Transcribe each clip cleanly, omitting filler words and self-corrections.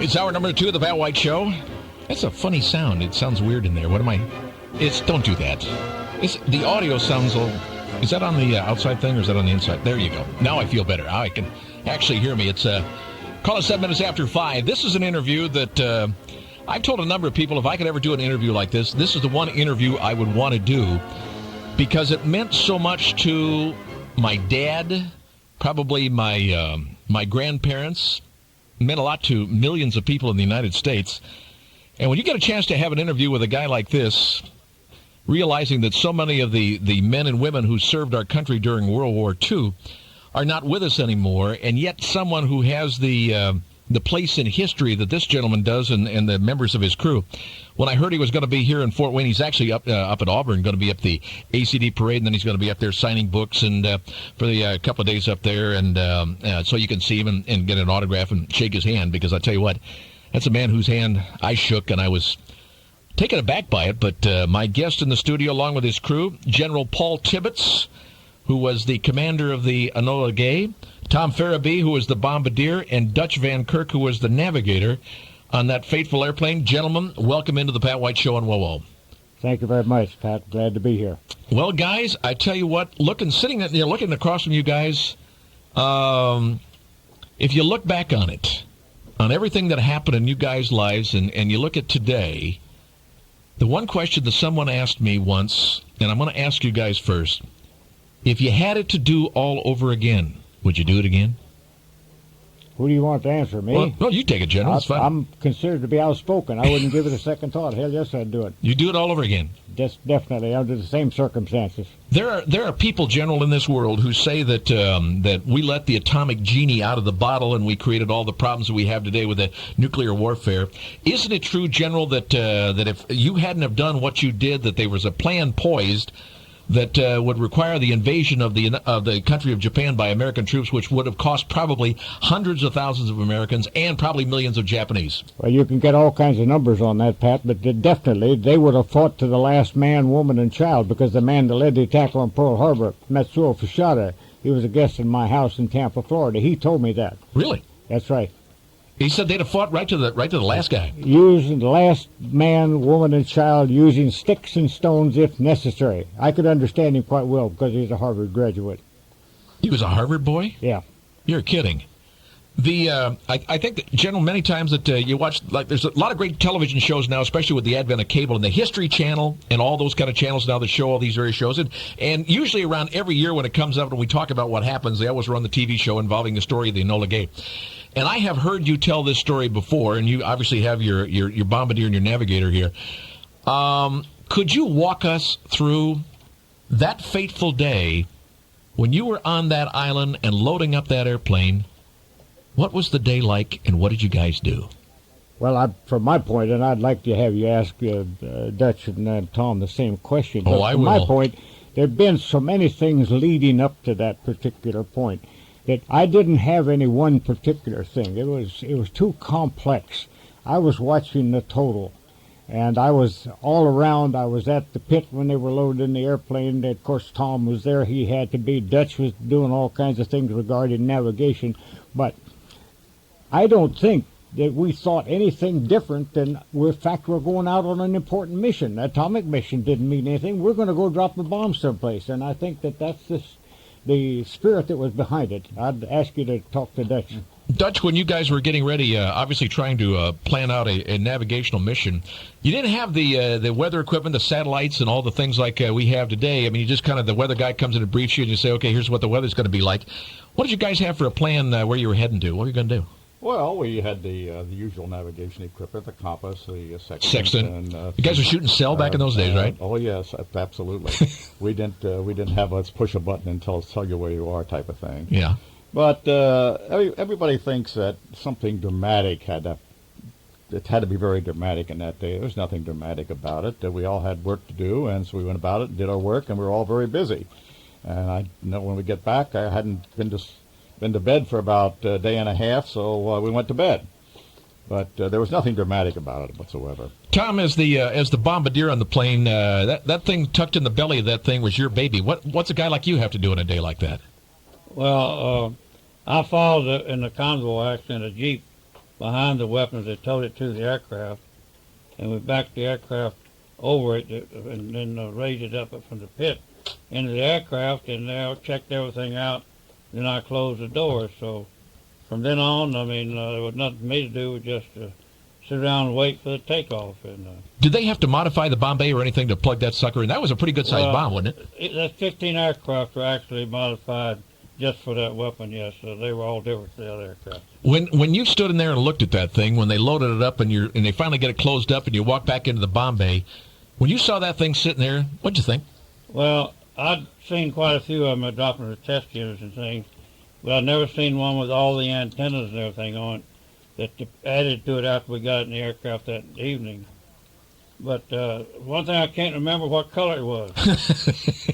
It's hour number 2 of the Pat White Show. That's a funny sound. It sounds weird in there. What am I? Don't do that. The audio sounds a little... Is that on the outside thing or is that on the inside? There you go. Now I feel better. Now I can actually hear me. It's call us 7 minutes after 5. This is an interview that I've told a number of people if I could ever do an interview like this is the one interview I would want to do because it meant so much to my dad, probably my grandparents. It meant a lot to millions of people in the United States. And when you get a chance to have an interview with a guy like this, realizing that so many of the men and women who served our country during World War II are not with us anymore, and yet someone who has the place in history that this gentleman does and the members of his crew. When I heard he was going to be here in Fort Wayne, he's actually up at Auburn, going to be up the ACD parade, and then he's going to be up there signing books and for the couple of days up there, and so you can see him and get an autograph and shake his hand, because I tell you what, that's a man whose hand I shook, and I was taken aback by it. But my guest in the studio, along with his crew, General Paul Tibbets, who was the commander of the Enola Gay, Tom Ferebee, who was the Bombardier, and Dutch Van Kirk, who was the Navigator on that fateful airplane. Gentlemen, welcome into the Pat White Show on WOWO. Thank you very much, Pat. Glad to be here. Well, guys, I tell you what, looking across from you guys, if you look back on it, on everything that happened in you guys' lives, and you look at today, the one question that someone asked me once, and I'm going to ask you guys first, if you had it to do all over again, would you do it again? Who do you want to answer, me? Well, you take it, General. It's fine. I'm considered to be outspoken. I wouldn't give it a second thought. Hell yes, I'd do it. You do it all over again? Just definitely, under the same circumstances. There are people, General, in this world who say that that we let the atomic genie out of the bottle and we created all the problems that we have today with the nuclear warfare. Isn't it true, General, that that if you hadn't have done what you did, that there was a plan poised that would require the invasion of the country of Japan by American troops, which would have cost probably hundreds of thousands of Americans and probably millions of Japanese? Well, you can get all kinds of numbers on that, Pat, but definitely they would have fought to the last man, woman, and child, because the man that led the attack on Pearl Harbor, Matsuo Fushida, he was a guest in my house in Tampa, Florida. He told me that. Really? That's right. He said they'd have fought right to the last guy. Using the last man, woman, and child, using sticks and stones if necessary. I could understand him quite well because he's a Harvard graduate. He was a Harvard boy? Yeah. You're kidding. I think that, General, many times that you watch, like, there's a lot of great television shows now, especially with the advent of cable and the History Channel and all those kind of channels now that show all these various shows. And usually around every year when it comes up and we talk about what happens, they always run the TV show involving the story of the Enola Gay. And I have heard you tell this story before, and you obviously have your Bombardier and your Navigator here. Could you walk us through that fateful day when you were on that island and loading up that airplane? What was the day like, and what did you guys do? Well, from my point, and I'd like to have you ask Dutch and Tom the same question. Oh, I will. From my point, there have been so many things leading up to that particular point that I didn't have any one particular thing. It was too complex. I was watching the total, and I was all around. I was at the pit when they were loading the airplane. Of course, Tom was there. He had to be. Dutch was doing all kinds of things regarding navigation. But I don't think that we thought anything different than, in fact, we're going out on an important mission. The atomic mission didn't mean anything. We're going to go drop a bomb someplace, and I think that's the spirit that was behind it. I'd ask you to talk to Dutch. Dutch, when you guys were getting ready, obviously trying to plan out a navigational mission, you didn't have the weather equipment, the satellites, and all the things like we have today. I mean, you just kind of, the weather guy comes in and briefs you, and you say, okay, here's what the weather's going to be like. What did you guys have for a plan where you were heading to? What were you going to do? Well, we had the usual navigation equipment, the compass, the sextant. And, you guys were shooting cell back in those days, right? Oh yes, absolutely. we didn't have let's push a button and tell you where you are type of thing. Yeah. But everybody thinks that something dramatic had to be very dramatic in that day. There was nothing dramatic about it. We all had work to do, and so we went about it and did our work, and we were all very busy. And I know when we get back, I hadn't been to bed for about a day and a half, so we went to bed. But there was nothing dramatic about it whatsoever. Tom, as the Bombardier on the plane, that thing tucked in the belly of that thing was your baby. What's a guy like you have to do on a day like that? Well, I followed in the convoy, actually, in a Jeep, behind the weapons. They towed it to the aircraft, and we backed the aircraft over it and then raised it up from the pit into the aircraft, and they checked everything out. Then I closed the doors. So from then on, I mean, there was nothing for me to do. It was just sit around and wait for the takeoff. And did they have to modify the bomb bay or anything to plug that sucker in? That was a pretty good-sized bomb, wasn't it? The 15 aircraft were actually modified just for that weapon, yes. So they were all different from the other aircraft. When you stood in there and looked at that thing, when they loaded it up and they finally get it closed up and you walk back into the bomb bay, when you saw that thing sitting there, what'd you think? Well, I'd seen quite a few of them dropping the test units and things, but I'd never seen one with all the antennas and everything on it that added to it after we got in the aircraft that evening. But one thing I can't remember what color it was.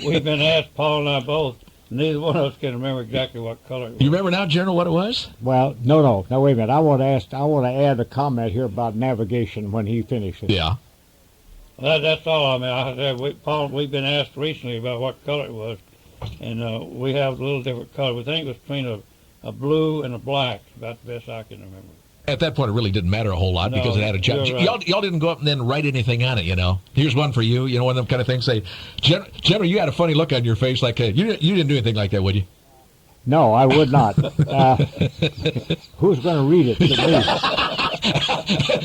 We've been asked, Paul and I both. Neither one of us can remember exactly what color it was. You remember now, General, what it was? Well, no, wait a minute. I want to add a comment here about navigation when he finishes. Yeah. Well, that's all. I mean, Paul, we've been asked recently about what color it was, and we have a little different color. We think it was between a blue and a black. About the best I can remember. At that point, it really didn't matter a whole lot because it had a job. Right. Y'all didn't go up and then write anything on it, you know. Here's one for you, you know, one of them kind of things. Say, General, you had a funny look on your face, like you didn't do anything like that, would you? No, I would not. Who's going to read it to me?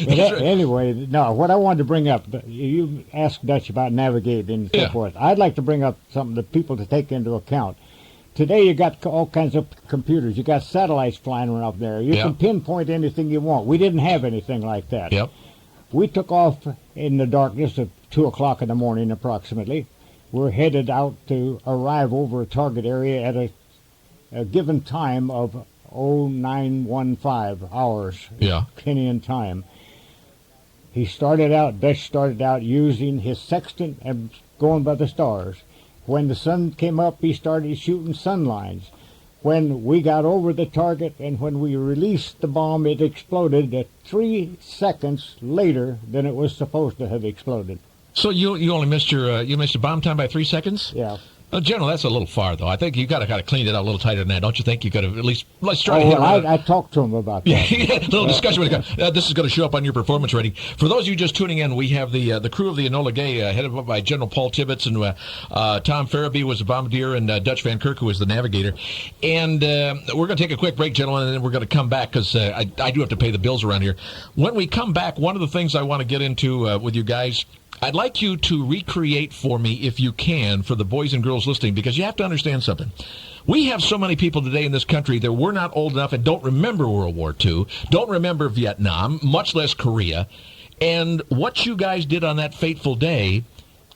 But anyway, no, what I wanted to bring up, you asked Dutch about navigating and so forth. I'd like to bring up something that people to take into account. Today you got all kinds of computers. You got satellites flying around up there. You can pinpoint anything you want. We didn't have anything like that. Yep. We took off in the darkness of 2 o'clock in the morning approximately. We're headed out to arrive over a target area at a given time of 0915 hours. Yeah. Kenyan time. Dutch started out using his sextant and going by the stars. When the sun came up, he started shooting sun lines. When we got over the target and when we released the bomb, it exploded 3 seconds later than it was supposed to have exploded. So you only missed your bomb time by 3 seconds? Yeah. General, that's a little far, though. I think you got to kind of clean it out a little tighter than that, don't you think? You could have at least let's try to hit around. I talked to him about that. Yeah, a little discussion with the guy. This is going to show up on your performance rating. For those of you just tuning in, we have the crew of the Enola Gay, headed up by General Paul Tibbets, and Tom Ferebee was the Bombardier, and Dutch Van Kirk, who was the Navigator. And we're going to take a quick break, gentlemen, and then we're going to come back because I do have to pay the bills around here. When we come back, one of the things I want to get into with you guys, I'd like you to recreate for me, if you can, for the boys and girls listening, because you have to understand something. We have so many people today in this country that were not old enough and don't remember World War II, don't remember Vietnam, much less Korea. And what you guys did on that fateful day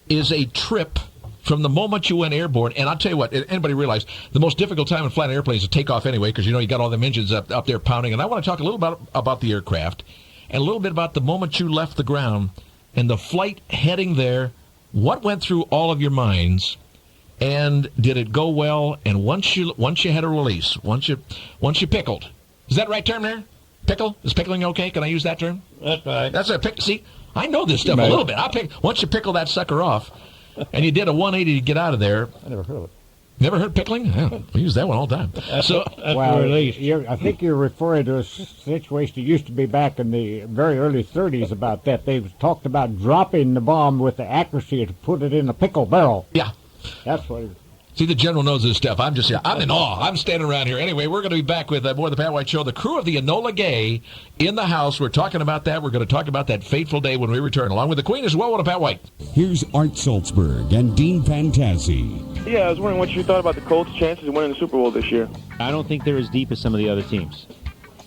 is a trip from the moment you went airborne. And I'll tell you what, anybody realize the most difficult time in flying an airplane is to take off anyway, because, you know, you got all them engines up there pounding. And I want to talk a little about the aircraft and a little bit about the moment you left the ground and the flight heading there. What went through all of your minds, and did it go well? And once you had a release, once you pickled, is that the right term there? Pickle? Is pickling okay? Can I use that term? That's right. That's a pick. See, I know this stuff a little bit. Once you pickle that sucker off, and you did a 180 to get out of there. I never heard of it. Never heard pickling? Yeah, we use that one all the time. I think you're referring to a situation that used to be back in the very early 30s about that. They talked about dropping the bomb with the accuracy to put it in a pickle barrel. Yeah. That's what See, the General knows this stuff. I'm in awe. I'm standing around here. Anyway, we're going to be back with more of the Pat White Show. The crew of the Enola Gay in the house. We're talking about that. We're going to talk about that fateful day when we return. Along with the Queen is WOWO to Pat White. Here's Art Salzberg and Dean Fantazzi. Yeah, I was wondering what you thought about the Colts' chances of winning the Super Bowl this year. I don't think they're as deep as some of the other teams.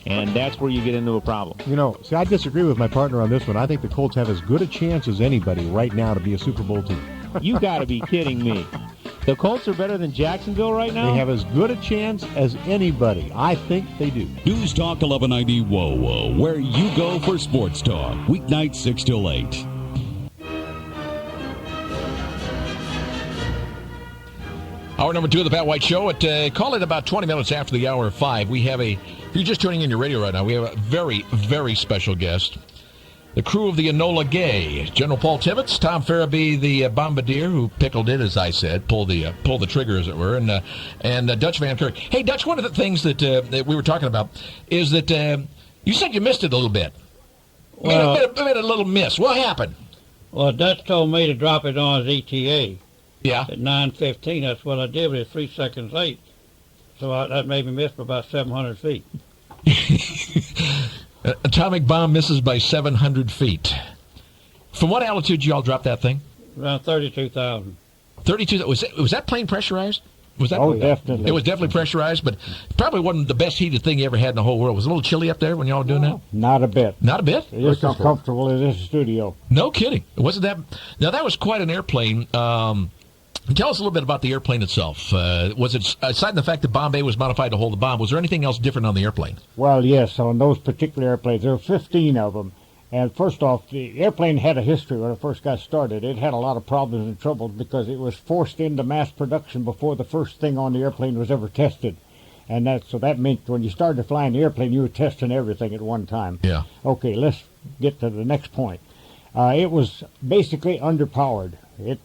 And that's where you get into a problem. You know, see, I disagree with my partner on this one. I think the Colts have as good a chance as anybody right now to be a Super Bowl team. You got to be kidding me. The Colts are better than Jacksonville right now? They have as good a chance as anybody. I think they do. News Talk 1190 WOWO, where you go for sports talk. Weeknights 6 till 8. Hour number 2 of the Pat White Show. Call it about 20 minutes after the hour of 5. We have if you're just tuning in your radio right now, we have a very, very special guest. The crew of the Enola Gay, General Paul Tibbets, Tom Ferebee, the Bombardier, who pickled it, as I said, pulled the trigger, as it were, and Dutch Van Kirk. Hey, Dutch, one of the things that we were talking about is that You said you missed it a little bit. Well, made a little miss. What happened? Well, Dutch told me to drop it on his ETA Yeah. at 9:15. That's what I did, but it's 3 seconds late. So that made me miss by about 700 feet. Atomic bomb misses by 700 feet. From what altitude did you all drop that thing? Around 32,000. 32. Was that plane pressurized? Was that? Oh, definitely. It was definitely pressurized, but probably wasn't the best heated thing you ever had in the whole world. Was it a little chilly up there when y'all were doing that? Not a bit. Not a bit? It's as comfortable as this studio. No kidding. Wasn't that? Now, that was quite an airplane. Tell us a little bit about the airplane itself. Was it, aside from the fact that Bombay was modified to hold the bomb, was there anything else different on the airplane? Well, yes, on those particular airplanes, there were 15 of them. And first off, the airplane had a history when it first got started. It had a lot of problems and troubles because it was forced into mass production before the first thing on the airplane was ever tested. And so that meant when you started flying the airplane, you were testing everything at one time. Yeah. Okay, let's get to the next point. It was basically underpowered. It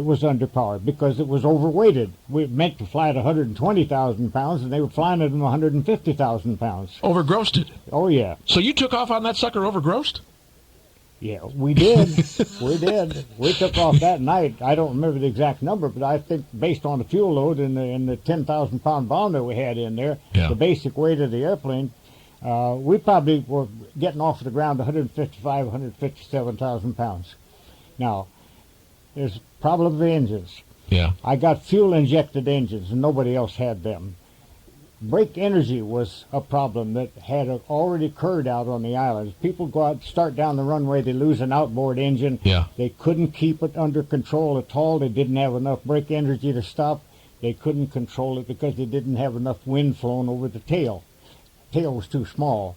was underpowered because it was overweighted. We meant to fly at 120,000 pounds, and they were flying at 150,000 pounds. Overgrossed it. Oh, yeah. So you took off on that sucker overgrossed? Yeah, we did. We did. We took off that night. I don't remember the exact number, but I think based on the fuel load and the 10,000-pound bomb that we had in there, the basic weight of the airplane, we probably were getting off the ground 155, 157,000 pounds. Now, there's a problem with the engines. Yeah. I got fuel-injected engines, and nobody else had them. Brake energy was a problem that had already occurred out on the islands. People go out, start down the runway, they lose an outboard engine. Yeah. They couldn't keep it under control at all. They didn't have enough brake energy to stop. They couldn't control it because they didn't have enough wind flowing over the tail. The tail was too small.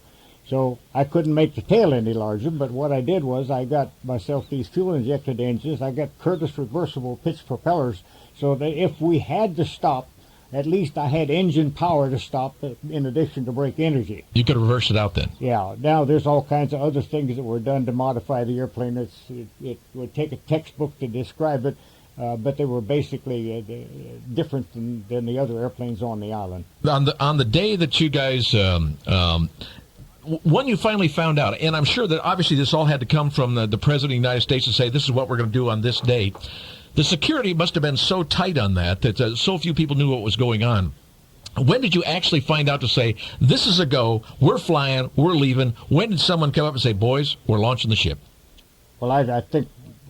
So I couldn't make the tail any larger, but what I did was I got myself these fuel-injected engines. I got Curtiss reversible pitch propellers so that if we had to stop, at least I had engine power to stop in addition to brake energy. You could reverse it out then. Yeah. Now there's all kinds of other things that were done to modify the airplane. It would take a textbook to describe it, but they were basically different than the other airplanes on the island. On the day that you guys... when you finally found out, and I'm sure that obviously this all had to come from the President of the United States to say this is what we're going to do on this date, the security must have been so tight on that so few people knew what was going on. When did you actually find out to say, this is a go, we're flying, we're leaving? When did someone come up and say, boys, we're launching the ship? Well, I think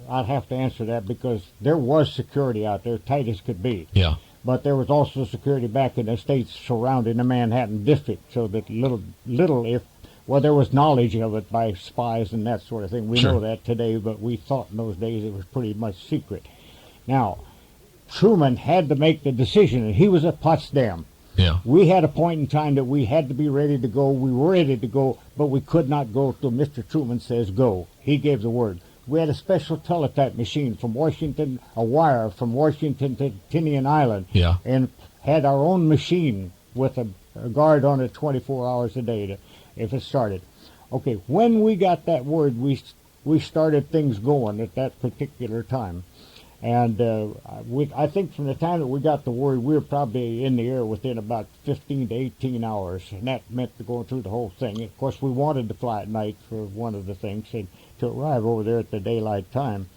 I'd have to answer that because there was security out there, tight as could be. Yeah. But there was also security back in the states surrounding the Manhattan district, so that there was knowledge of it by spies and that sort of thing. We know that today, but we thought in those days it was pretty much secret. Now, Truman had to make the decision, and he was at Potsdam. Yeah. We had a point in time that we had to be ready to go. We were ready to go, but we could not go till Mr. Truman says go. He gave the word. We had a special teletype machine from Washington, a wire from Washington to Tinian Island, and had our own machine with a guard on it 24 hours a day if it started. Okay, when we got that word, we started things going at that particular time. And I think from the time that we got the word, we were probably in the air within about 15 to 18 hours, and that meant going through the whole thing. Of course, we wanted to fly at night for one of the things, and to arrive over there at the daylight time.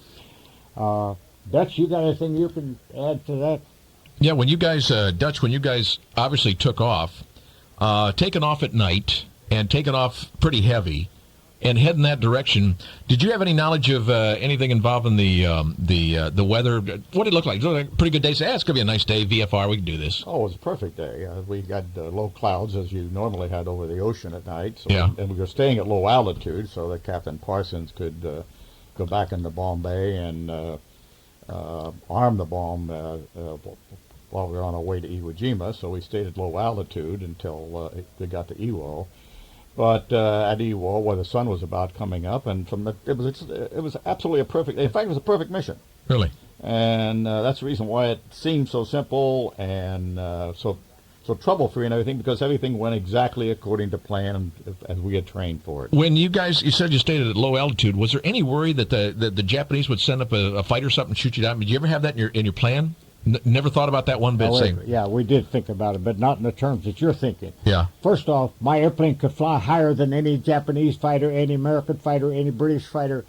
Dutch, you got anything you can add to that? Yeah, when you guys, Dutch, when you guys obviously took off, taking off at night and taking off pretty heavy, and heading that direction, did you have any knowledge of anything involving the weather? What did it look like? It looked like a pretty good day. Say, it's going to be a nice day, VFR, we can do this. Oh, it was a perfect day. We got low clouds, as you normally had over the ocean at night. So and we were staying at low altitude so that Captain Parsons could go back into Bombay and arm the bomb while we were on our way to Iwo Jima. So we stayed at low altitude until we got to Iwo. But at Iwo, where the sun was about coming up, and it was absolutely a perfect. In fact, it was a perfect mission. Really. And that's the reason why it seemed so simple and so trouble-free and everything, because everything went exactly according to plan as we had trained for it. When you said you stayed at low altitude, was there any worry that the Japanese would send up a fighter or something and shoot you down? Did you ever have that in your plan? Never thought about that one bit. Saying, yeah, we did think about it, but not in the terms that you're thinking. yeah. First off, my airplane could fly higher than any Japanese fighter, any American fighter, any British fighter,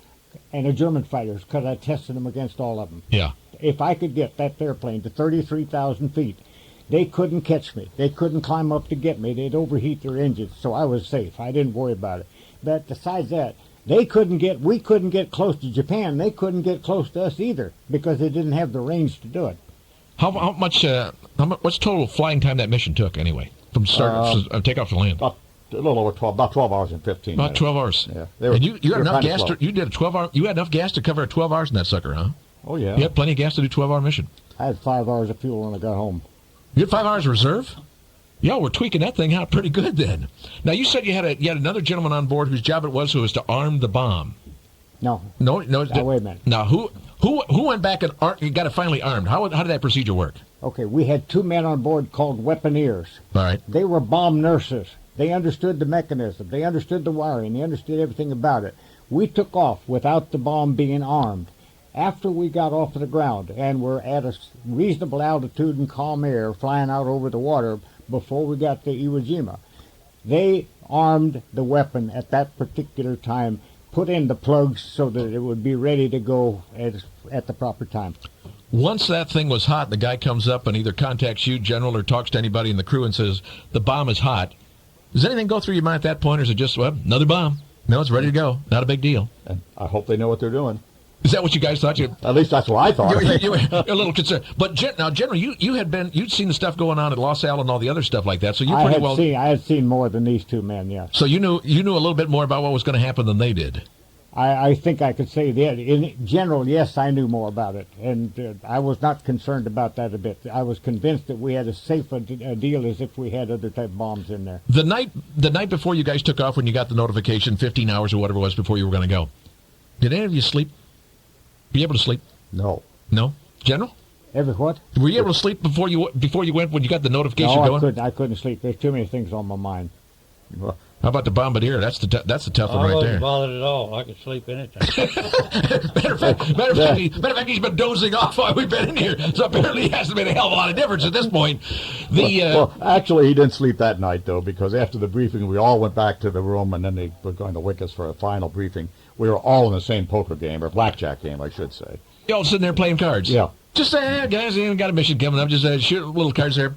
and a German fighter, because I tested them against all of them. Yeah. If I could get that airplane to 33,000 feet, they couldn't catch me. They couldn't climb up to get me. They'd overheat their engines, so I was safe. I didn't worry about it. But besides that, we couldn't get close to Japan. They couldn't get close to us either, because they didn't have the range to do it. How much? What's total flying time that mission took anyway, from start takeoff to land? About a little over 12, about 12 hours and 15 minutes. About 12 hours. Yeah. And you had enough gas to, you did a 12 hour. You had enough gas to cover 12 hours in that sucker, huh? Oh yeah. You had plenty of gas to do 12-hour mission. I had 5 hours of fuel when I got home. You had 5 hours reserve? Yeah, we're tweaking that thing out pretty good then. Now you said you had another gentleman on board whose job it was who was to arm the bomb. No. Now, wait a minute. Now who went back and got it finally armed? How did that procedure work? Okay, we had 2 men on board called weaponeers. All right. They were bomb nurses. They understood the mechanism. They understood the wiring. They understood everything about it. We took off without the bomb being armed. After we got off of the ground and were at a reasonable altitude and calm air, flying out over the water before we got to Iwo Jima, they armed the weapon at that particular time, put in the plugs so that it would be ready to go at the proper time. Once that thing was hot, the guy comes up and either contacts you, General, or talks to anybody in the crew and says, the bomb is hot. Does anything go through your mind at that point, or is it just, well, another bomb? No, it's ready to go. Not a big deal. And I hope they know what they're doing. Is that what you guys thought? At least that's what I thought. You were a little concerned. But now, General, you'd seen the stuff going on at Los Al and all the other stuff like that, so you pretty well. I had seen more than these 2 men, yes. So you knew a little bit more about what was going to happen than they did. I think I could say that. In general, yes, I knew more about it, and I was not concerned about that a bit. I was convinced that we had as safe a deal as if we had other type bombs in there. The night before you guys took off, when you got the notification, 15 hours or whatever it was before you were going to go, did any of you sleep? Were you able to sleep? No. No? General? Every what? Were you able to sleep before you went when you got the notification going? I couldn't sleep. There's too many things on my mind. Well, how about the Bombardier? That's the tough one right there. I wasn't bothered at all. I could sleep anytime. matter of fact, he's been dozing off while we've been in here, so apparently it hasn't made a hell of a lot of difference at this point. Well, actually, he didn't sleep that night, though, because after the briefing, we all went back to the room, and then they were going to wake us for a final briefing. We were all in the same poker game, or blackjack game, I should say. You all sitting there playing cards? Yeah. Just say, guys, we got a mission coming up. Just shoot little cards there.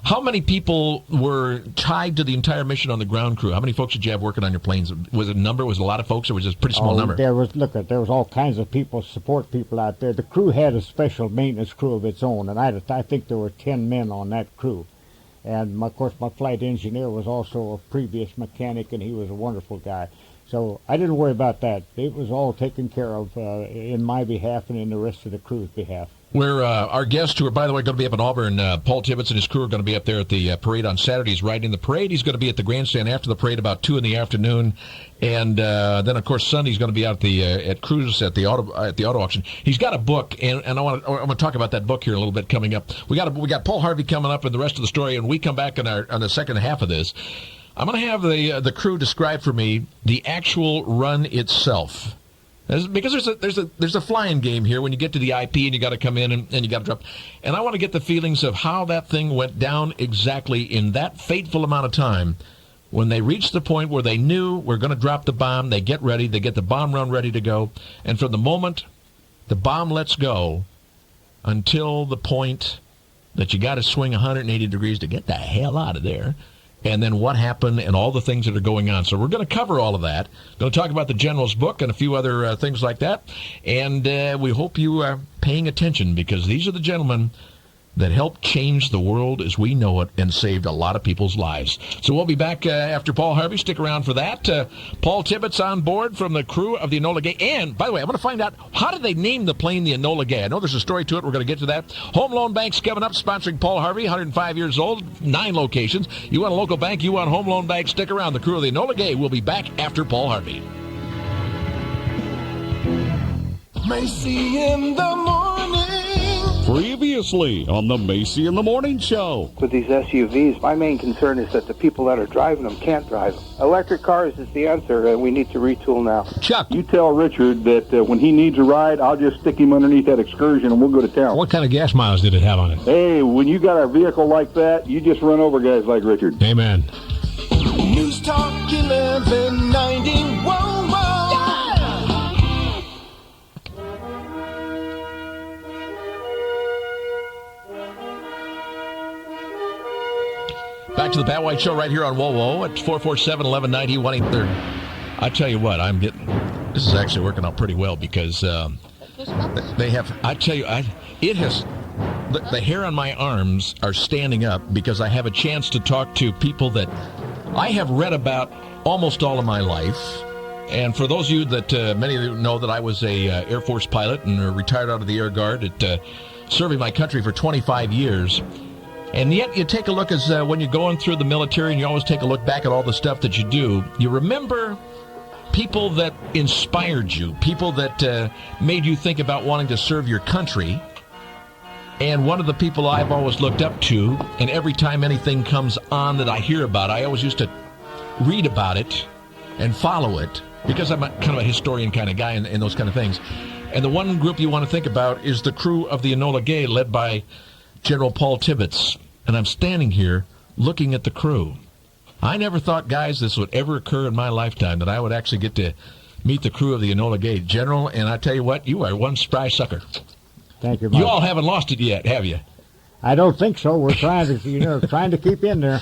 How many people were tied to the entire mission on the ground crew? How many folks did you have working on your planes? Was it a number? Was it a lot of folks, or was it a pretty small number? There was all kinds of people, support people out there. The crew had a special maintenance crew of its own, and I think there were 10 men on that crew. And, of course, my flight engineer was also a previous mechanic, and he was a wonderful guy. So I didn't worry about that. It was all taken care of in my behalf and in the rest of the crew's behalf. Where our guests, who are, by the way, going to be up in Auburn, Paul Tibbets and his crew are going to be up there at the parade on Saturday. He's riding the parade. He's going to be at the grandstand after the parade about 2 in the afternoon, and then of course Sunday he's going to be out at Cruise at the auto auction. He's got a book, and I want to talk about that book here a little bit coming up. We got Paul Harvey coming up and the rest of the story, and we come back on the second half of this. I'm going to have the crew describe for me the actual run itself. Because there's a flying game here when you get to the IP and you got to come in and you got to drop. And I want to get the feelings of how that thing went down exactly in that fateful amount of time when they reached the point where they knew we're going to drop the bomb. They get ready. They get the bomb run ready to go. And from the moment the bomb lets go until the point that you got to swing 180 degrees to get the hell out of there. And then what happened and all the things that are going on. So we're going to cover all of that. Going to talk about the General's book and a few other things like that. And we hope you are paying attention, because these are the gentlemen that helped change the world as we know it and saved a lot of people's lives. So we'll be back after Paul Harvey. Stick around for that. Paul Tibbets on board from the crew of the Enola Gay. And, by the way, I'm going to find out, how did they name the plane the Enola Gay? I know there's a story to it. We're going to get to that. Home Loan Bank's coming up, sponsoring Paul Harvey, 105 years old, 9 locations. You want a local bank, you want Home Loan Bank, stick around. The crew of the Enola Gay will be back after Paul Harvey. Macy in the morning. Previous Lee on the Macy in the Morning Show. With these SUVs, my main concern is that the people that are driving them can't drive them. Electric cars is the answer, and we need to retool now. Chuck, You tell Richard that when he needs a ride, I'll just stick him underneath that Excursion and we'll go to town. what kind of gas miles did it have on it? Hey, when you got a vehicle like that, you just run over guys like Richard. Amen. News Talk 1190. WOWO. Back to the Pat White Show right here on WOWO at 447-1190, 1-800. I tell you what, this is actually working out pretty well because they have, I tell you, the hair on my arms are standing up because I have a chance to talk to people that I have read about almost all of my life. And for those of you that, many of you know that I was a Air Force pilot and retired out of the Air Guard at serving my country for 25 years. And yet you take a look as when you're going through the military and you always take a look back at all the stuff that you do, you remember people that inspired you, people that made you think about wanting to serve your country. And one of the people I've always looked up to, and every time anything comes on that I hear about, I always used to read about it and follow it because I'm kind of a historian kind of guy and those kind of things. And the one group you want to think about is the crew of the Enola Gay, led by General Paul Tibbets. And I'm standing here looking at the crew. I never thought, guys, this would ever occur in my lifetime, that I would actually get to meet the crew of the Enola Gay. General, and I tell you what, you are one spry sucker. Thank you, Mike. You all haven't lost it yet, have you? I don't think so. We're trying to keep in there.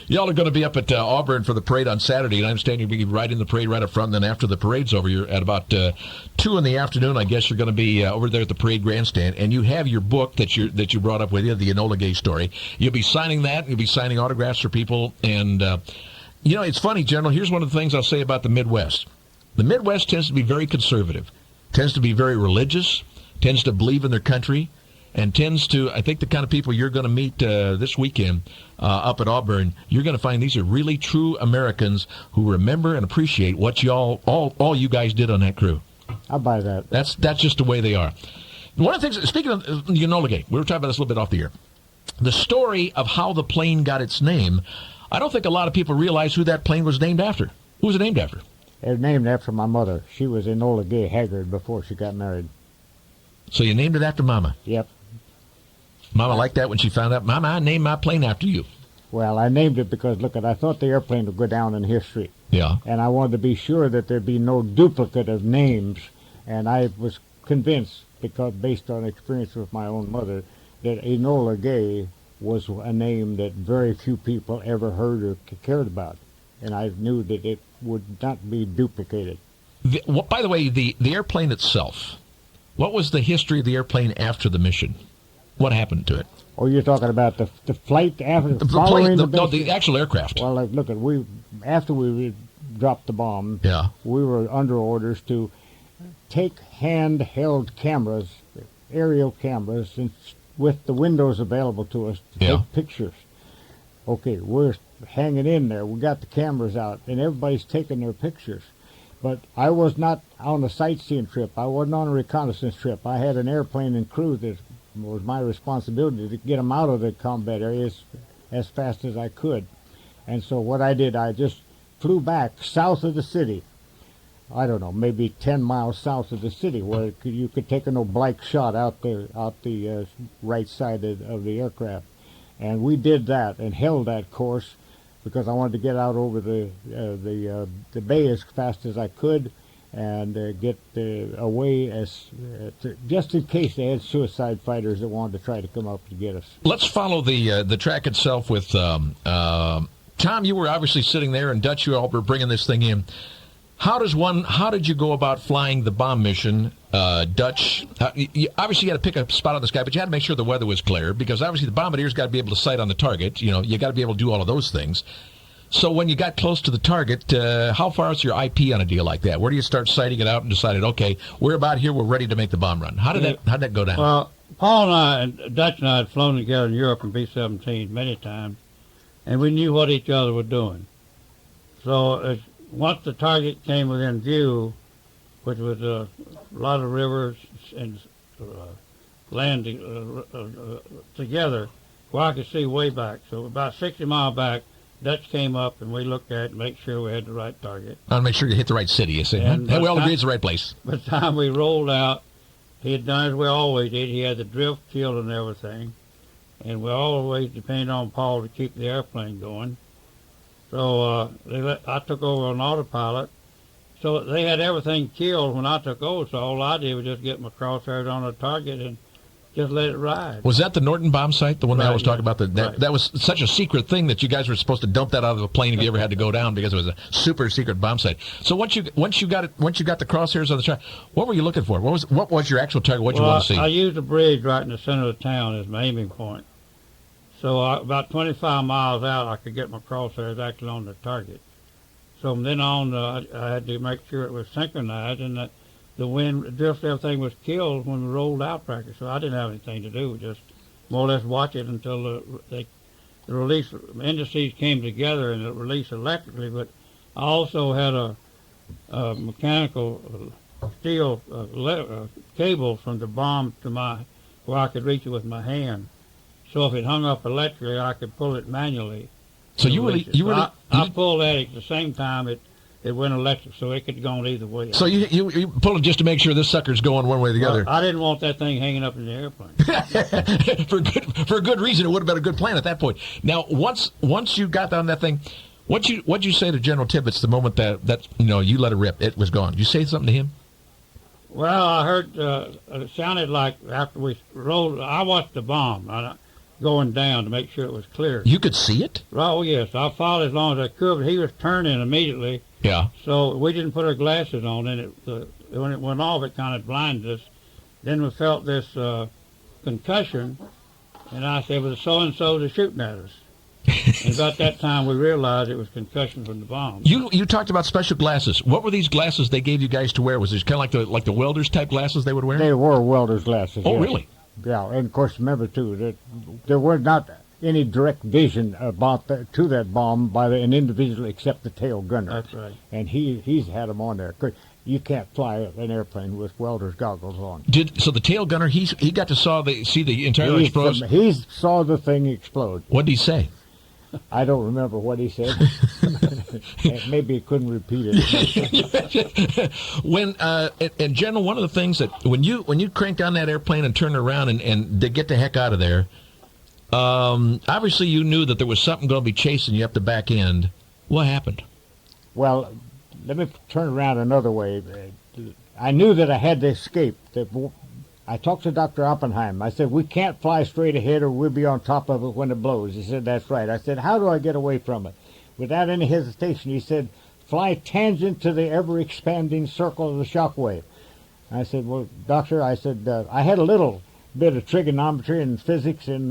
Y'all are going to be up at Auburn for the parade on Saturday, and I understand you'll be riding the parade right up front, and then after the parade's over, you're at about 2 in the afternoon, I guess you're going to be over there at the parade grandstand, and you have your book that you brought up with you, the Enola Gay story. You'll be signing that, you'll be signing autographs for people, and, it's funny, General, here's one of the things I'll say about the Midwest. The Midwest tends to be very conservative, tends to be very religious, tends to believe in their country, and tends to, I think the kind of people you're going to meet this weekend up at Auburn, you're going to find these are really true Americans who remember and appreciate what all you guys did on that crew. I'll buy that. That's just the way they are. One of the things, speaking of Enola Gay, we were talking about this a little bit off the air. The story of how the plane got its name, I don't think a lot of people realize who that plane was named after. Who was it named after? It was named after my mother. She was Enola Gay Haggard before she got married. So you named it after Mama? Yep. Mama liked that when she found out, Mama, I named my plane after you. Well, I named it because, I thought the airplane would go down in history. Yeah. And I wanted to be sure that there'd be no duplicate of names. And I was convinced, because based on experience with my own mother, that Enola Gay was a name that very few people ever heard or cared about. And I knew that it would not be duplicated. By the way, the airplane itself, what was the history of the airplane after the mission? What happened to it? Oh, you're talking about the flight after the plane? No, the actual aircraft. Well, after we dropped the bomb, yeah, we were under orders to take handheld cameras, aerial cameras, and with the windows available to us to take pictures. Okay, we're hanging in there. We got the cameras out, and everybody's taking their pictures. But I was not on a sightseeing trip. I wasn't on a reconnaissance trip. I had an airplane and crew that was my responsibility to get them out of the combat areas as fast as I could. And so what I did, I just flew back south of the city. I don't know, maybe 10 miles south of the city, where you could take an oblique shot out the right side of the aircraft. And we did that and held that course because I wanted to get out over the bay as fast as I could and get away just in case they had suicide fighters that wanted to try to come up to get us. Let's follow the track itself with Tom. You were obviously sitting there, and Dutch, you all were bringing this thing in. How did you go about flying the bomb mission, Dutch? You obviously got to pick a spot on the sky, but you had to make sure the weather was clear because obviously the Bombardier's got to be able to sight on the target. You got to be able to do all of those things. So when you got close to the target, how far is your IP on a deal like that? Where do you start sighting it out and decided, okay, we're about here, we're ready to make the bomb run? How did that go down? Well, Paul and I, and Dutch and I had flown together in Europe in B-17 many times, and we knew what each other were doing. So once the target came within view, which was a lot of rivers and land together where I could see way back. So about 60 miles back, Dutch came up, and we looked at it and make sure we had the right target. I'll make sure you hit the right city, you see. And Hey, we all agree it's the right place. By the time we rolled out, he had done as we always did. He had the drift killed and everything. And we always depended on Paul to keep the airplane going. So I took over on autopilot. So they had everything killed when I took over, so all I did was just get my crosshairs on the target and just let it ride. Was that the Norton bomb site, the one that I was talking about? Right. That was such a secret thing that you guys were supposed to dump that out of the plane if you ever had to go down, because it was a super secret bomb site. So once you got the crosshairs on the track, what were you looking for? What was your actual target? What you want to see? I used a bridge right in the center of the town as my aiming point. So about 25 miles out, I could get my crosshairs actually on the target. So from then on, I had to make sure it was synchronized and that the wind, drift, everything was killed when we rolled out practice. So I didn't have anything to do, just more or less watch it until the release indices came together and it released electrically. But I also had a mechanical steel cable from the bomb to where I could reach it with my hand. So if it hung up electrically, I could pull it manually. So I pulled that at the same time it went electric, so it could go on either way. So you pulled it just to make sure this sucker's going one way or the other. I didn't want that thing hanging up in the airplane. for good reason. It would have been a good plan at that point. Now, once you got on that thing, what'd you say to General Tibbets the moment that you let it rip? It was gone. Did you say something to him? Well, I heard it sounded like after we rolled. I watched the bomb going down to make sure it was clear. You could see it? Oh, yes. I followed as long as I could, but he was turning immediately. Yeah. So we didn't put our glasses on, and when it went off, it kind of blinded us. Then we felt this concussion, and I said, well, the so-and-so's are shooting at us. And about that time, we realized it was concussion from the bomb. You talked about special glasses. What were these glasses they gave you guys to wear? Was it kind of like the welders type glasses they would wear? They wore welders glasses. Oh, yes. Really? Yeah, and of course, remember too that there were not any direct vision to that bomb by an individual except the tail gunner. That's right. And he's had them on there. You can't fly an airplane with welder's goggles on. So the tail gunner, he got to see the entire explosion? He saw the thing explode. What did he say? I don't remember what he said. Maybe he couldn't repeat it. In general, one of the things that when you cranked on that airplane and turned around and to get the heck out of there, obviously you knew that there was something going to be chasing you up the back end. What happened? Well, let me turn around another way. I knew that I had to escape. I talked to Dr. Oppenheim. I said, we can't fly straight ahead or we'll be on top of it when it blows. He said, that's right. I said, how do I get away from it? Without any hesitation, he said, fly tangent to the ever-expanding circle of the shock wave. I said, well, doctor, I said, I had a little bit of trigonometry and physics in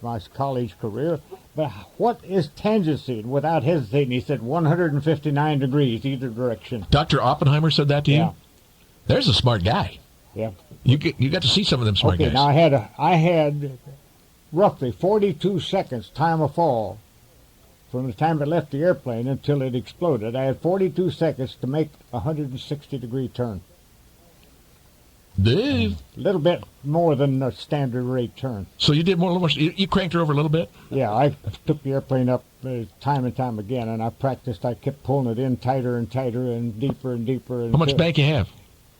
my college career, but what is tangency? And without hesitating, he said 159 degrees either direction. Dr. Oppenheimer said that to you? Yeah. There's a smart guy. Yeah. You got to see some of them smart guys. Now I had roughly 42 seconds time of fall from the time it left the airplane until it exploded. I had 42 seconds to make a 160-degree turn. A little bit more than the standard rate turn. So you did more. You cranked her over a little bit? Yeah, I took the airplane up time and time again, and I practiced. I kept pulling it in tighter and tighter and deeper and deeper. How much bank you have?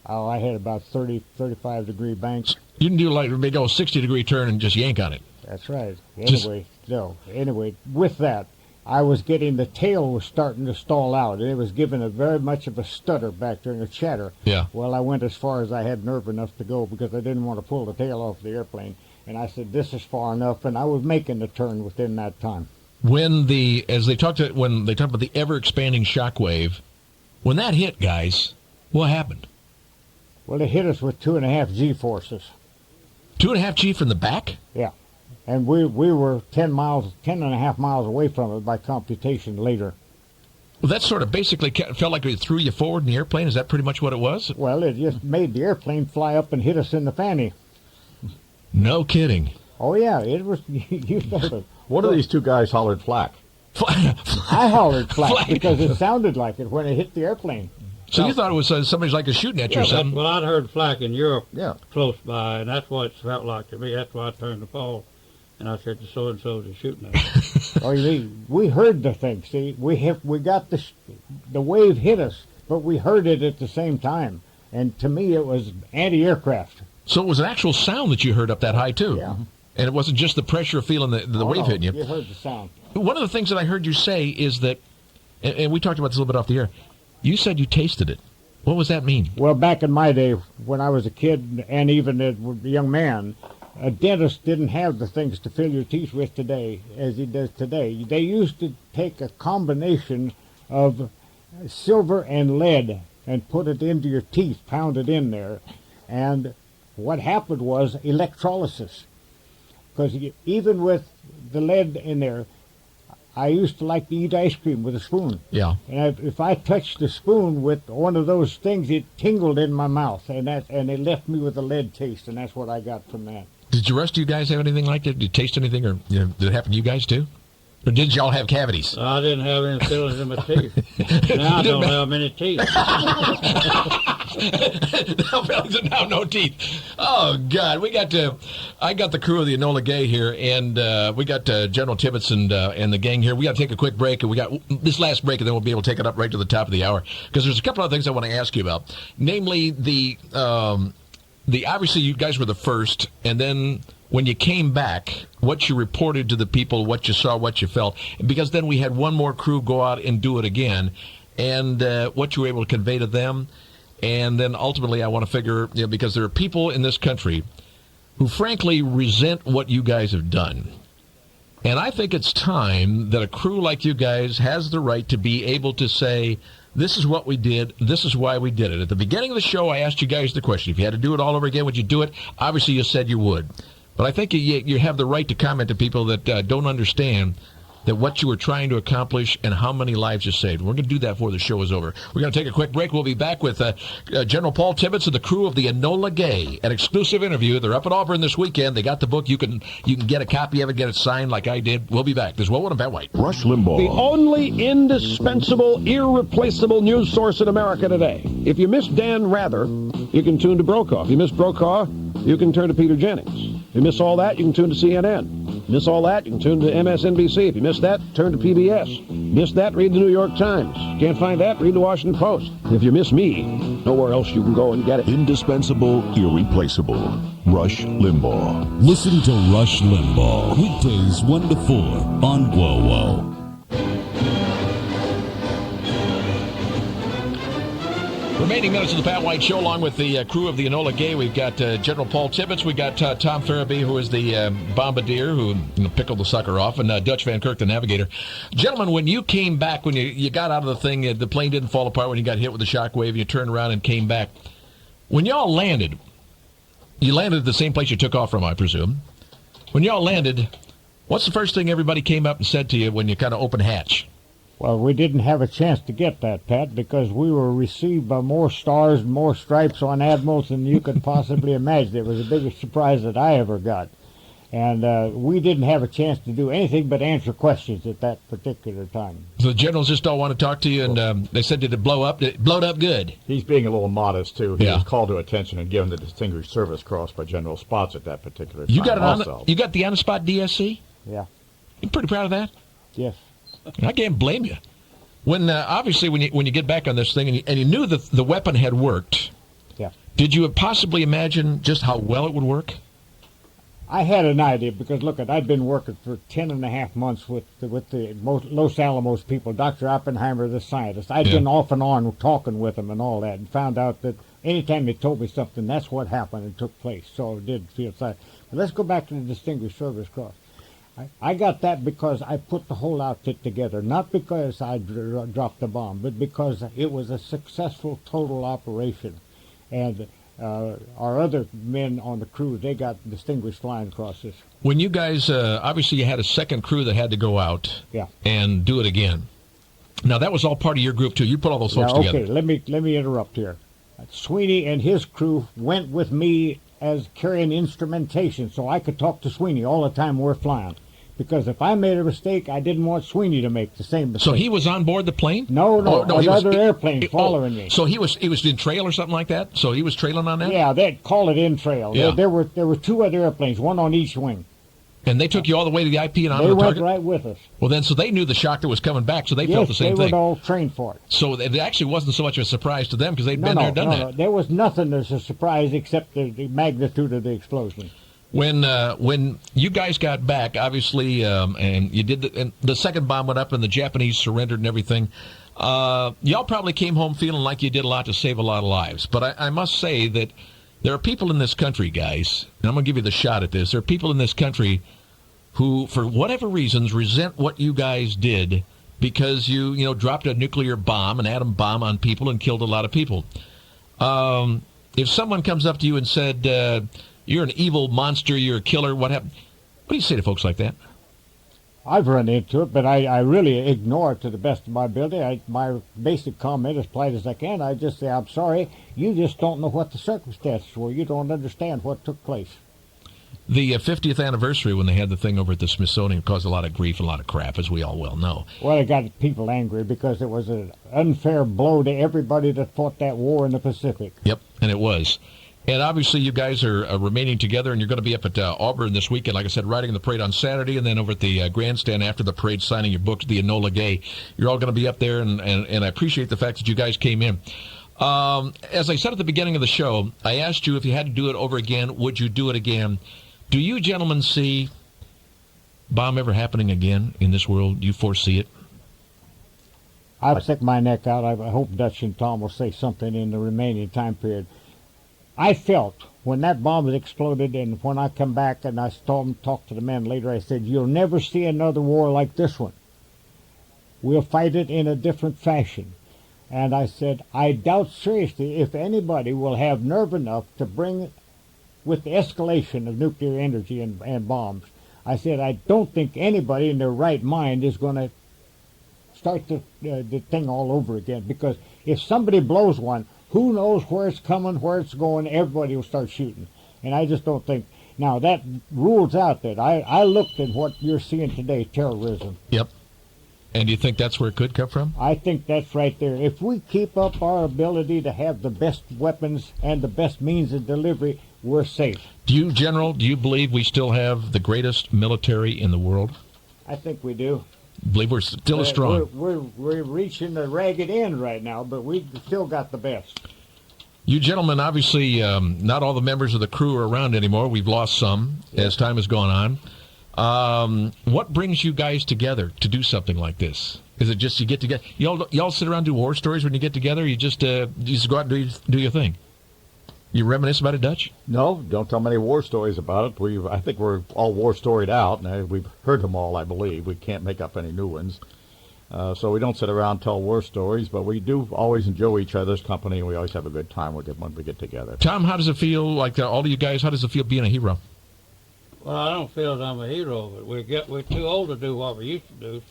Oh, I had about 35-degree banks. You didn't do like a big old 60-degree turn and just yank on it. That's right. Anyway, with that, I was getting, the tail was starting to stall out, and it was giving a very much of a stutter back during a chatter. Yeah. Well, I went as far as I had nerve enough to go because I didn't want to pull the tail off the airplane. And I said, this is far enough, and I was making the turn within that time. When they talked about the ever-expanding shock wave, when that hit, guys, what happened? Well, it hit us with 2.5 G-forces. 2.5 G from the back? Yeah. And we were 10.5 miles away from it by computation later. Well, that sort of basically felt like it threw you forward in the airplane. Is that pretty much what it was? Well, it just made the airplane fly up and hit us in the fanny. No kidding. Oh, yeah. It was, you felt it. One of these two guys hollered flak. I hollered flak because it sounded like it when it hit the airplane. So you thought it was somebody's like a shooting at you or something? Well, I'd heard flak in Europe Yeah. close by, and that's what it felt like to me. That's why I turned to Paul, and I said, so-and-so is shooting at us. Oh, you mean, we heard the thing, see? We got the wave hit us, but we heard it at the same time. And to me, it was anti-aircraft. So it was an actual sound that you heard up that high, too? Yeah. And it wasn't just the pressure of feeling the wave hitting you. You heard the sound. One of the things that I heard you say is that, and we talked about this a little bit off the air, you said you tasted it. What does that mean? Well, back in my day, when I was a kid and even a young man, a dentist didn't have the things to fill your teeth with today as he does today. They used to take a combination of silver and lead and put it into your teeth, pound it in there. And what happened was electrolysis. Because even with the lead in there, I used to like to eat ice cream with a spoon. Yeah. And if I touched the spoon with one of those things, it tingled in my mouth, and it left me with a lead taste, and that's what I got from that. Did the rest of you guys have anything like that? Did you taste anything, or did it happen to you guys too? Or did y'all have cavities? I didn't have any fillings in my teeth. Now I don't have many teeth. No fillings and now no teeth. Oh, God. I got the crew of the Enola Gay here, and we got General Tibbets and the gang here. We got to take a quick break, and we got this last break, and then we'll be able to take it up right to the top of the hour. Because there's a couple of things I want to ask you about. Namely, the obviously you guys were the first, and then when you came back, what you reported to the people, what you saw, what you felt, because then we had one more crew go out and do it again, and what you were able to convey to them. And then ultimately I want to figure, because there are people in this country who frankly resent what you guys have done. And I think it's time that a crew like you guys has the right to be able to say, this is what we did, this is why we did it. At the beginning of the show, I asked you guys the question, if you had to do it all over again, would you do it? Obviously, you said you would. But I think you have the right to comment to people that don't understand that what you were trying to accomplish and how many lives you saved. We're going to do that before the show is over. We're going to take a quick break. We'll be back with General Paul Tibbets and the crew of the Enola Gay, an exclusive interview. They're up at Auburn this weekend. They got the book. You can get a copy of it, get it signed like I did. We'll be back. There's WOWO and Pat White. Rush Limbaugh. The only indispensable, irreplaceable news source in America today. If you miss Dan Rather, you can tune to Brokaw. If you miss Brokaw, you can turn to Peter Jennings. If you miss all that, you can tune to CNN. Miss all that, you can tune to MSNBC. If you miss that, turn to PBS. Miss that, read the New York Times. Can't find that, read the Washington Post. If you miss me, nowhere else you can go and get it. Indispensable, irreplaceable. Rush Limbaugh. Listen to Rush Limbaugh. Weekdays 1 to 4 on WOWO. Remaining minutes of the Pat White Show, along with the crew of the Enola Gay. We've got General Paul Tibbets. We've got Tom Ferebee, who is the Bombardier, who pickled the sucker off, and Dutch Van Kirk, the Navigator. Gentlemen, when you came back, when you got out of the thing, the plane didn't fall apart when you got hit with the shock wave, and you turned around and came back. When y'all landed, you landed at the same place you took off from, I presume. When y'all landed, what's the first thing everybody came up and said to you when you kind of opened hatch? Well, we didn't have a chance to get that, Pat, because we were received by more stars and more stripes on admirals than you could possibly imagine. It was the biggest surprise that I ever got. And we didn't have a chance to do anything but answer questions at that particular time. So the generals just all want to talk to you, and they said, did it blow up? It blowed up good. He's being a little modest, too. He Yeah. was called to attention and given the Distinguished Service Cross by General Spots at that particular time. You got also. you got the on-the-spot DSC? Yeah. You pretty proud of that? Yes. I can't blame you. When obviously when you get back on this thing and you knew that the weapon had worked, yeah. Did you possibly imagine just how well it would work? I had an idea because, look, I'd been working for 10.5 months with the Los Alamos people, Dr. Oppenheimer, the scientist. I'd been off and on talking with them and all that, and found out that anytime they told me something, that's what happened and took place. So it did feel sad. But let's go back to the Distinguished Service Cross. I got that because I put the whole outfit together, not because I dropped the bomb, but because it was a successful total operation. And our other men on the crew, they got Distinguished Flying Crosses. When you guys, obviously you had a second crew that had to go out and do it again. Now, that was all part of your group, too. You put all those folks together. Okay, let me interrupt here. Sweeney and his crew went with me as carrying instrumentation, so I could talk to Sweeney all the time we're flying. Because if I made a mistake, I didn't want Sweeney to make the same mistake. So he was on board the plane? No, another airplane following me. So he was in trail or something like that? So he was trailing on that? Yeah, they'd call it in trail. Yeah. There were 2 other airplanes, one on each wing. And they took you all the way to the IP and onto they the went target? right with us. Well, then, so they knew the shock that was coming back, so they felt the same they thing. were all trained for it. So it actually wasn't so much of a surprise to them because they'd been there, done that. No, there was nothing that's a surprise except the magnitude of the explosion. When you guys got back, obviously, and you did and the second bomb went up and the Japanese surrendered and everything, y'all probably came home feeling like you did a lot to save a lot of lives. But I must say that there are people in this country, guys, and I'm going to give you the shot at this. There are people in this country who, for whatever reasons, resent what you guys did because you dropped a nuclear bomb, an atom bomb on people and killed a lot of people. If someone comes up to you and said, you're an evil monster, you're a killer, what happened? What do you say to folks like that? I've run into it, but I really ignore it to the best of my ability. My basic comment, as polite as I can, I just say, I'm sorry, you just don't know what the circumstances were. You don't understand what took place. The 50th anniversary, when they had the thing over at the Smithsonian, caused a lot of grief and a lot of crap, as we all well know. Well, it got people angry because it was an unfair blow to everybody that fought that war in the Pacific. Yep, and it was. And obviously you guys are remaining together, and you're going to be up at Auburn this weekend, like I said, riding the parade on Saturday, and then over at the grandstand after the parade signing your books, the Enola Gay. You're all going to be up there, and I appreciate the fact that you guys came in. As I said at the beginning of the show, I asked you if you had to do it over again, would you do it again? Do you gentlemen see bomb ever happening again in this world? Do you foresee it? I'll stick my neck out. I hope Dutch and Tom will say something in the remaining time period. I felt when that bomb had exploded, and when I come back and I talked to the men later, I said, you'll never see another war like this one. We'll fight it in a different fashion. And I said, I doubt seriously if anybody will have nerve enough to bring, with the escalation of nuclear energy and bombs, I said, I don't think anybody in their right mind is going to start the thing all over again. Because if somebody blows one, who knows where it's coming, where it's going, everybody will start shooting. And I just don't think. Now, that rules out that. I looked at what you're seeing today, terrorism. Yep. And do you think that's where it could come from? I think that's right there. If we keep up our ability to have the best weapons and the best means of delivery, we're safe. Do you believe we still have the greatest military in the world? I think we do. Believe we're still as strong. We're reaching the ragged end right now, but we've still got the best. You gentlemen, obviously, not all the members of the crew are around anymore. We've lost some as time has gone on. What brings you guys together to do something like this? Is it just you get together? Y'all sit around and do war stories when you get together? You just go out and do your thing? You reminisce about it, Dutch? No, don't tell many war stories about it. I think we're all war storied out, and we've heard them all, I believe. We can't make up any new ones. So we don't sit around and tell war stories, but we do always enjoy each other's company, and we always have a good time with it when we get together. Tom, how does it feel, like all of you guys, how does it feel being a hero? Well, I don't feel as I'm a hero, but we're too old to do what we used to do,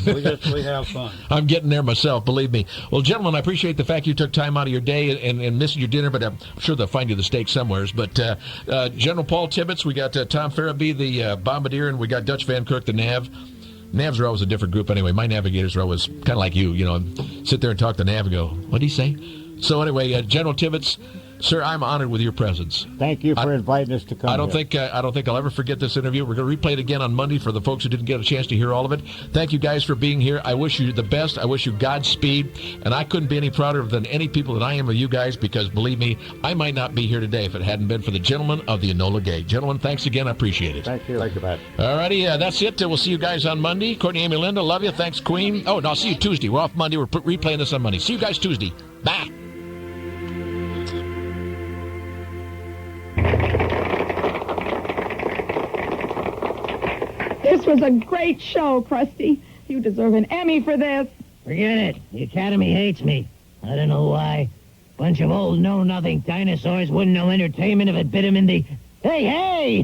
so we have fun. I'm getting there myself, believe me. Well, gentlemen, I appreciate the fact you took time out of your day and missed your dinner, but I'm sure they'll find you the steak somewheres. But General Paul Tibbets, we got Tom Ferebee, the Bombardier, and we got Dutch Van Kirk, the Nav. Navs are always a different group anyway. My navigators are always kind of like you sit there and talk to Nav and go, what did he say? So anyway, General Tibbets, sir, I'm honored with your presence. Thank you for inviting us to come. I don't think I'll ever forget this interview. We're going to replay it again on Monday for the folks who didn't get a chance to hear all of it. Thank you guys for being here. I wish you the best. I wish you Godspeed. And I couldn't be any prouder than any people that I am of you guys, because believe me, I might not be here today if it hadn't been for the gentlemen of the Enola Gay. Gentlemen, thanks again. I appreciate it. Thank you. Thank you, Pat. All righty, that's it. We'll see you guys on Monday. Courtney, Amy, Linda, love you. Thanks, Queen. Oh, no, I'll see you Tuesday. We're off Monday. We're replaying this on Monday. See you guys Tuesday. Bye. This was a great show, Krusty. You deserve an Emmy for this. Forget it. The Academy hates me. I don't know why. Bunch of old know-nothing dinosaurs wouldn't know entertainment if it bit them in the... Hey, hey!